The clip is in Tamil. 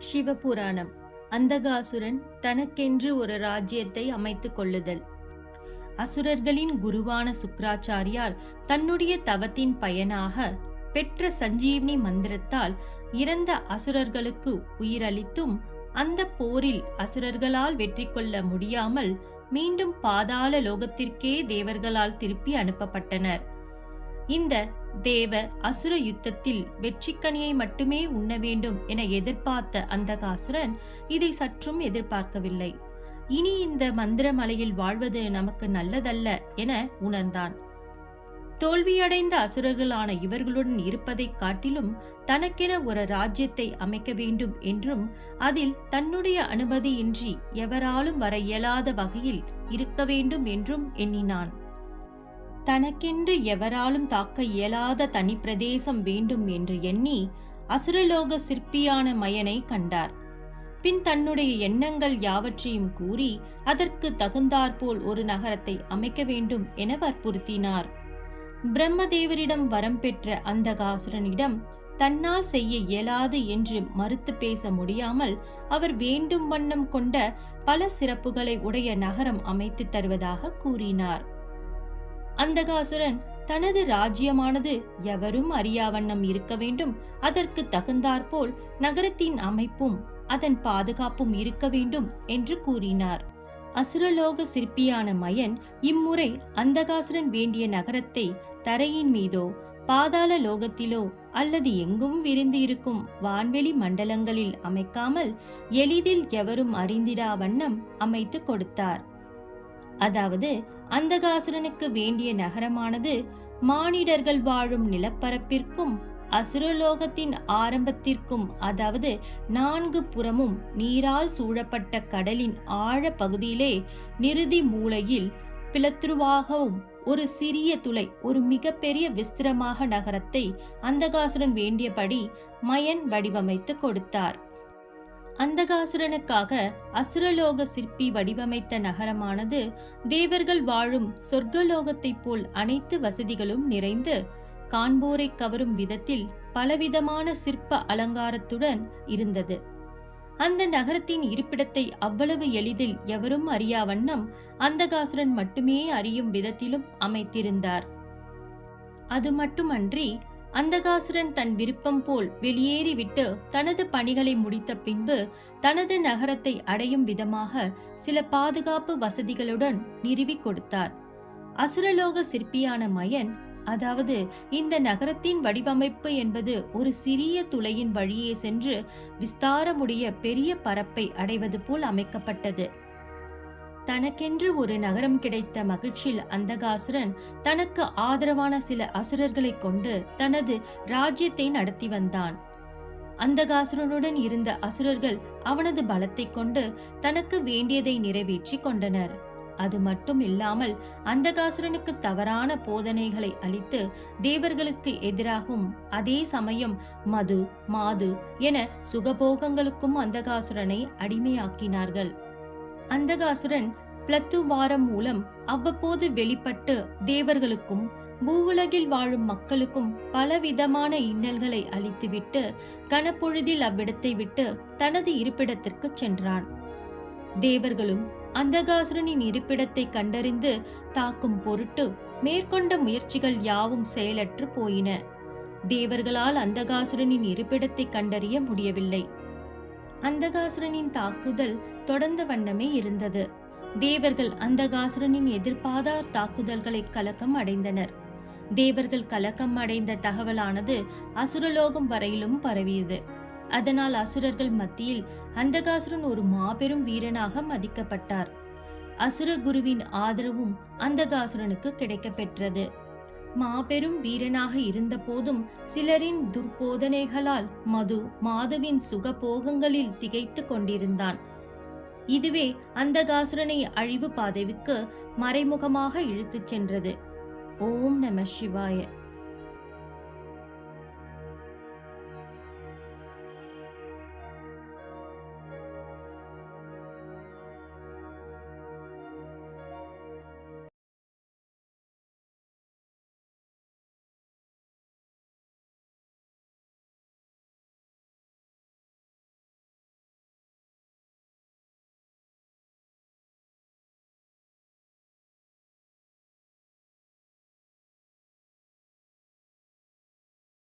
சிவபுராணம். அந்தகாசுரன் தனக்கென்று ஒரு ராஜ்யத்தை அமைத்துக் கொள்ளுதல். அசுரர்களின் குருவான சுக்ராச்சாரியார் தன்னுடைய தவத்தின் பயனாக பெற்ற சஞ்சீவனி மந்திரத்தால் இறந்த அசுரர்களுக்கு உயிரளித்தும் அந்த போரில் அசுரர்களால் வெற்றி கொள்ள முடியாமல் மீண்டும் பாதாள லோகத்திற்கே தேவர்களால் திருப்பி அனுப்பப்பட்டனர். இந்த தேவ அசுர யுத்தத்தில் வெற்றிக்கனியை மட்டுமே உண்ண வேண்டும் என எதிர்பார்த்த அந்தகாசுரன் இதை சற்றும் எதிர்பார்க்கவில்லை. இனி இந்த மந்திரமலையில் வாழ்வது நமக்கு நல்லதல்ல என உணர்ந்தான். தோல்வியடைந்த அசுரர்களான இவர்களுடன் இருப்பதைக் காட்டிலும் தனக்கென ஒரு ராஜ்யத்தை அமைக்க வேண்டும் என்றும் அதில் தன்னுடைய அனுமதியின்றி எவராலும் வர இயலாத வகையில் இருக்க வேண்டும் என்றும் எண்ணினான். தனக்கென்று எவராலும் தாக்க இயலாத தனி பிரதேசம் வேண்டும் என்று எண்ணி அசுரலோக சிற்பியான மயனை கண்டார். பின் தன்னுடைய எண்ணங்கள் யாவற்றையும் கூறி அதற்கு தகுந்தாற்போல் ஒரு நகரத்தை அமைக்க வேண்டும் என வற்புறுத்தினார். பிரம்மதேவரிடம் வரம் பெற்ற அந்தகாசுரனிடம் தன்னால் செய்ய இயலாது என்று மறுத்து பேச முடியாமல் அவர் வேண்டும் வண்ணம் கொண்ட பல சிறப்புகளை உடைய நகரம் அமைத்து தருவதாக கூறினார். அந்தகாசுரன் தனது ராஜ்யமானது எவரும் அறியாவண்ணம் இருக்க வேண்டும், அதற்கு தகுந்தாற்போல் நகரத்தின் அமைப்பும் அதன் பாதுகாப்பும் இருக்க வேண்டும் என்று கூறினார். அசுரலோக சிற்பியான மயன் இம்முறை அந்தகாசுரன் வேண்டிய நகரத்தை தரையின் மீதோ பாதாள லோகத்திலோ அல்லது எங்கும் விரிந்து இருக்கும் வான்வெளி மண்டலங்களில் அமைக்காமல் எளிதில் எவரும் அறிந்திடா வண்ணம் அமைத்து கொடுத்தார். அதாவது அந்தகாசுரனுக்கு வேண்டிய நகரமானது மானிடர்கள் வாழும் நிலப்பரப்பிற்கும் அசுரலோகத்தின் ஆரம்பத்திற்கும், அதாவது 4 புறமும் நீரால் சூழப்பட்ட கடலின் ஆழ பகுதியிலே நிருதி மூலையில் பிளத்துருவாகவும் ஒரு சிறிய துளை ஒரு மிகப்பெரிய விஸ்திரமாக நகரத்தை அந்தகாசுரன் வேண்டியபடி மயன் வடிவமைத்து கொடுத்தார். அந்தகாசுரனுக்காக அசுரலோக சிற்பி வடிவமைத்த நகரமானது தேவர்கள் வாழும் சொர்க்கலோகத்தைப் போல் அனைத்து வசதிகளும் நிறைந்து காண்போரை கவரும் விதத்தில் பலவிதமான சிற்ப அலங்காரத்துடன் இருந்தது. அந்த நகரத்தின் இருப்பிடத்தை அவ்வளவு எளிதில் எவரும் அறியா வண்ணம் அந்தகாசுரன் மட்டுமே அறியும் விதத்திலும் அமைத்திருந்தார். அது மட்டுமன்றி அந்தகாசுரன் தன் விருப்பம் போல் வெளியேறிவிட்டு தனது பணிகளை முடித்த பின்பு தனது நகரத்தை அடையும் விதமாக சில பாதுகாப்பு வசதிகளுடன் நிறுவி கொடுத்தார். அசுரலோக சிற்பியான மயன், அதாவது இந்த நகரத்தின் வடிவமைப்பு என்பது ஒரு சிறிய துளையின் வழியே சென்று விஸ்தாரமுடைய பெரிய பரப்பை அடைவது போல் அமைக்கப்பட்டது. தனக்கென்று ஒரு நகரம் கிடைத்த மகிழ்ச்சியில் அந்தகாசுரன் தனக்கு ஆதரவான சில அசுரர்களை கொண்டு தனது ராஜ்யத்தை நடத்தி வந்தான். அந்தகாசுரனுடன் இருந்த அசுரர்கள் அவனது பலத்தை கொண்டு தனக்கு வேண்டியதை நிறைவேற்றி கொண்டனர். அது மட்டும் இல்லாமல் அந்தகாசுரனுக்கு தவறான போதனைகளை அளித்து தேவர்களுக்கு எதிராகவும் அதே சமயம் மது மாது என சுகபோகங்களுக்கும் அந்தகாசுரனை அடிமையாக்கினார்கள். அந்தகாசுரன் பிளத்துவாரம் மூலம் அவ்வப்போது வெளிப்பட்டு தேவர்களுக்கும் பூவுலகில் வாழும் மக்களுக்கும் பலவிதமான இன்னல்களை அளித்துவிட்டு கனப்பொழுதில் அவ்விடத்தை விட்டு தனது இருப்பிடத்திற்கு சென்றான். தேவர்களும் அந்தகாசுரனின் இருப்பிடத்தை கண்டறிந்து தாக்கும் பொருட்டு மேற்கொண்ட முயற்சிகள் யாவும் செயலற்று போயின. தேவர்களால் அந்தகாசுரனின் இருப்பிடத்தை கண்டறிய முடியவில்லை. அந்தகாசுரனின் தாக்குதல் தொடர்ந்த வண்ணமே இருந்தது. தேவர்கள் அந்தகாசுரனின் எதிர்பாராத தாக்குதல்களை கலக்கம் அடைந்தனர். தேவர்கள் கலக்கம் அடைந்த தகவலானது அசுரலோகம் வரையிலும் பரவியது. அதனால் அசுரர்கள் மத்தியில் அந்தகாசுரன் ஒரு மாபெரும் வீரனாக மதிக்கப்பட்டார். அசுர குருவின் ஆதரவும் அந்தகாசுரனுக்கு கிடைக்க பெற்றது. மாபெரும் வீரனாக இருந்த போதும் சிலரின் துர்போதனைகளால் மது மாதுவின் சுகபோகங்களில் திகைத்து கொண்டிருந்தான். இதுவே அந்தகாசுரனை அழிவு பாதைக்கு மறைமுகமாக இழுத்துச் சென்றது. ஓம் நம சிவாய.